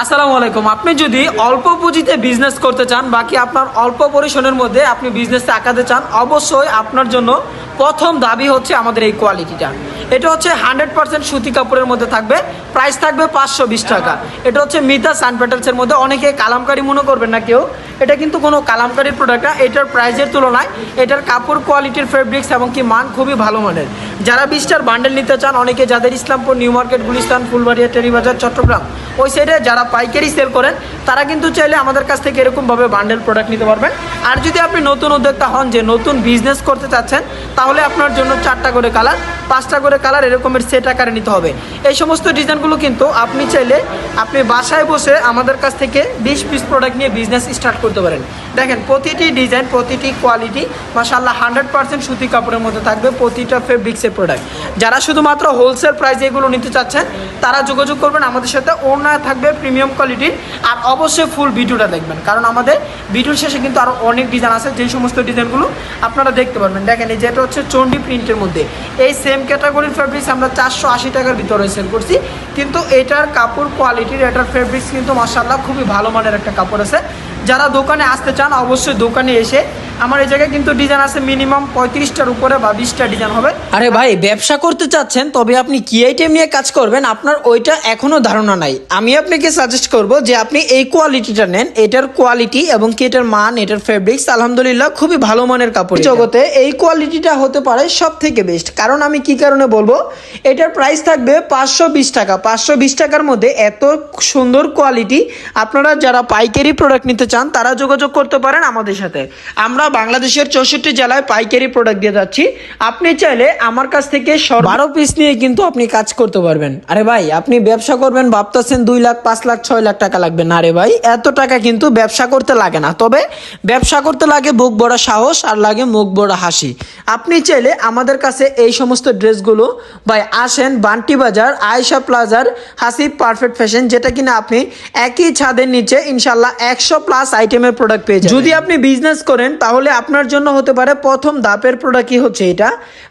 আসসালামু আলাইকুম। আপনি যদি অল্প পুঁজিতে বিজনেস করতে চান, বাকি আপনার অল্প পরিসরের মধ্যে আপনি বিজনেসে আঁকাতে চান, অবশ্যই আপনার জন্য প্রথম দাবি হচ্ছে আমাদের এই কোয়ালিটিটা। এটা হচ্ছে 100% সুতি কাপড়ের মধ্যে থাকবে, প্রাইস থাকবে 520 টাকা। এটা হচ্ছে মিতা সান প্যাটেলসের মধ্যে। অনেকে কালামকারি মনে করবেন না কেউ, এটা কিন্তু কোনো কালামকারির প্রোডাক্ট না। এটার প্রাইসের তুলনায় এটার কাপড় কোয়ালিটির, ফেব্রিক্স এবং কি মান খুবই ভালো মানের। যারা 20টার বান্ডেল নিতে চান, অনেকে যাদের ইসলামপুর, নিউ মার্কেট, গুলিস্তান, ফুলবাড়িয়া, টেরিবাজার, চট্টগ্রাম ওই সাইডে যারা পাইকারি সেল করেন, তারা কিন্তু চাইলে আমাদের কাছ থেকে এরকমভাবে বান্ডেল প্রোডাক্ট নিতে পারবেন। আর যদি আপনি নতুন উদ্যোক্তা হন, যে নতুন বিজনেস করতে চাচ্ছেন, তাহলে আপনার জন্য 4টা করে কালার, 5টা করে কালার এরকমের সেট আকারে নিতে হবে। এই সমস্ত ডিজাইনগুলো কিন্তু আপনি চাইলে আপনি বাসায় বসে আমাদের কাছ থেকে 20 পিস প্রোডাক্ট নিয়ে বিজনেস স্টার্ট করতে পারেন। দেখেন, প্রতিটি ডিজাইন, প্রতিটি কোয়ালিটি মাশাআল্লাহ 100% সুতি কাপড়ের মধ্যে থাকবে, প্রতিটা ফেব্রিক্সের প্রোডাক্ট। যারা শুধুমাত্র হোলসেল প্রাইসে এগুলো নিতে চাচ্ছেন, তারা যোগাযোগ করবেন আমাদের সাথে। ওড়না থাকবে প্রিমিয়াম কোয়ালিটির। আর অবশ্যই ফুল ভিডিওটা দেখবেন, কারণ আমাদের ভিডিওর শেষে কিন্তু আরও অনেক ডিজাইন আছে, যেই সমস্ত ডিজাইনগুলো আপনারা দেখতে পারবেন। দেখেন, এই যেটা হচ্ছে চন্ডি প্রিন্টের মধ্যে, এই সেম ক্যাটাগরির ফেব্রিক্স আমরা 480 টাকার ভিতরে সেল করছি, কিন্তু এটার কাপড় কোয়ালিটির, এটার ফেব্রিক্স কিন্তু মাশাআল্লাহ খুবই ভালো মানের একটা কাপড় আছে। যারা দোকানে আসতে চান, অবশ্যই দোকানে এসে, আমার এই জায়গায় কিন্তু ডিজাইন আছে মিনিমাম 35টার উপরে বা 20টা ডিজাইন হবে। আরে ভাই, ব্যবসা করতে চাচ্ছেন, তবে আপনি কি আইটেম নিয়ে কাজ করবেন আপনার ওইটা এখনো ধারণা নাই। আমি আপনাকে সাজেস্ট করব যে আপনি এই কোয়ালিটিটা নেন। এটার কোয়ালিটি এবং কি এটার মান, এটার ফেব্রিক্স আলহামদুলিল্লাহ খুবই ভালো মানের কাপড়। জগতে এই কোয়ালিটিটা হতে পারে সব থেকে বেস্ট। কারণ আমি কি কারণে বলবো, এটার প্রাইস থাকবে 520 টাকা। 520 টাকার মধ্যে এত সুন্দর কোয়ালিটি, আপনারা যারা পাইকারি প্রোডাক্ট নিতে চান, তারা যোগাযোগ করতে পারেন আমাদের সাথে। আমরা বাংলাদেশের 64 জেলায় পাইকারি প্রোডাক্ট দিয়ে যাচ্ছি। আপনি চাইলে আমার কাছ থেকে 12 পিস নিয়ে কিন্তু আপনি কাজ করতে পারবেন। আরে ভাই, আপনি ব্যবসা করবেন ভাবতেছেন 2 লাখ, 5 লাখ, 6 লাখ টাকা লাগবে না। আরে ভাই, এত টাকা কিন্তু ব্যবসা করতে লাগে না। তবে ব্যবসা করতে লাগে বুক বড় সাহস আর লাগে মুখ বড় হাসি। আপনি চাইলে আমাদের কাছে এই সমস্ত ড্রেসগুলো ভাই আসেন বান্টি বাজার, আয়েশা প্লাজার, হাসিব পারফেক্ট ফ্যাশন, যেটা কিনা আপনি একই ছাদের নিচে ইনশাল্লাহ 100+ আইটেমের প্রোডাক্ট পেয়ে যাবেন। যদি আপনি বিজনেস করেন, তাহলে আপনার জন্য হতে পারে প্রথম ধাপের প্রোডাক্টই হচ্ছে এটা।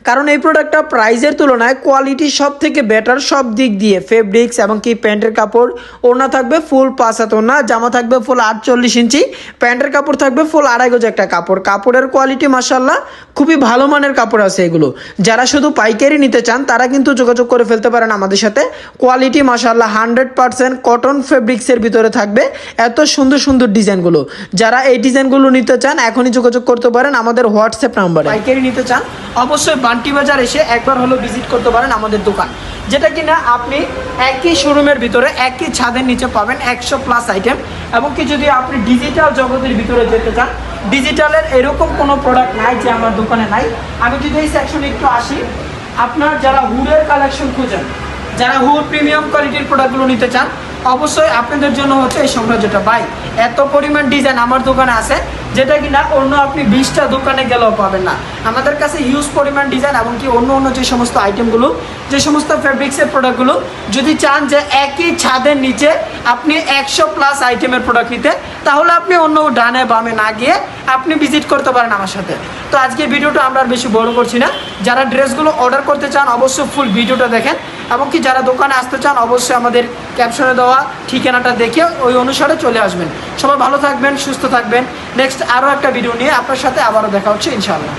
কারণ এই প্রোডাক্টটা প্রাইসের তুলনায় কোয়ালিটি সব থেকে বেটার, সব দিক দিয়ে, ফেব্রিক্স এবং কি প্যান্টের কাপড়। ওড়না থাকবে ফুল 5 হাত ওড়না, জামা থাকবে ফুল 48 ইঞ্চি, প্যান্টের কাপড় থাকবে ফুল 2.5 গজ একটা কাপড়। কাপড়ের কোয়ালিটি মাশাআল্লাহ খুবই ভালো মানের কাপড় আছে এগুলো। যারা শুধু পাইকারি নিতে চান, তারা কিন্তু যোগাযোগ করে ফেলতে পারেন আমাদের সাথে। কোয়ালিটি মাশাআল্লাহ 100% কটন ফেব্রিক্সের ভিতরে থাকবে, এত সুন্দর সুন্দর ডিজাইনগুলো। যারা এই ডিজাইনগুলো নিতে চান, এখনই যোগাযোগ করতে পারেন আমাদের হোয়াটসঅ্যাপ নাম্বারে। পাইকারি নিতে চান, অবশ্যই বান্টি বাজার এসে একবার হলো ভিজিট করতে পারেন আমাদের দোকান, যেটা কিনা আপনি একই শোরুমের ভিতরে একই ছাদের নিচে পাবেন 100+ আইটেম। এবং কি যদি আপনি ডিজিটাল জগতের ভিতরে যেতে চান, ডিজিটালের এরকম কোনো প্রোডাক্ট নাই যে আমার দোকানে নাই। আমি যদি এই সেকশনে একটু আসি, আপনার যারা হুডের কালেকশন খুঁজেন, যারা হুড প্রিমিয়াম কোয়ালিটির প্রোডাক্টগুলো নিতে চান, অবশ্যই আপনাদের জন্য হচ্ছে এই সাম্রাজ্যটা। ভাই, এত পরিমাণ ডিজাইন আমার দোকানে আছে, যেটা কিনা অন্য আপনি 20টা দোকানে গেলেও পাবেন না। আমাদের কাছে হিউজ পরিমাণ ডিজাইন এবং কি অন্য অন্য যে সমস্ত আইটেমগুলো, যে সমস্ত ফেব্রিক্সের প্রোডাক্টগুলো, যদি চান যে একই ছাদের নিচে আপনি 100+ আইটেমের প্রোডাক্ট নিতে, তাহলে আপনি অন্য ডানে বামে না গিয়ে আপনি ভিজিট করতে পারেন আমার সাথে। তো আজকের ভিডিওটা আমরা আর বেশি বড় করছি না। যারা ড্রেসগুলো অর্ডার করতে চান, অবশ্যই ফুল ভিডিওটা দেখেন। এবং কি যারা দোকানে আসতে চান, অবশ্যই আমাদের ক্যাপশনে দেওয়া ঠিকানাটা দেখে ওই অনুসারে চলে আসবেন। সবাই ভালো থাকবেন, সুস্থ থাকবেন। নেক্সট আরও একটা ভিডিও নিয়ে আপনার সাথে আবারও দেখা হচ্ছে ইনশাআল্লাহ।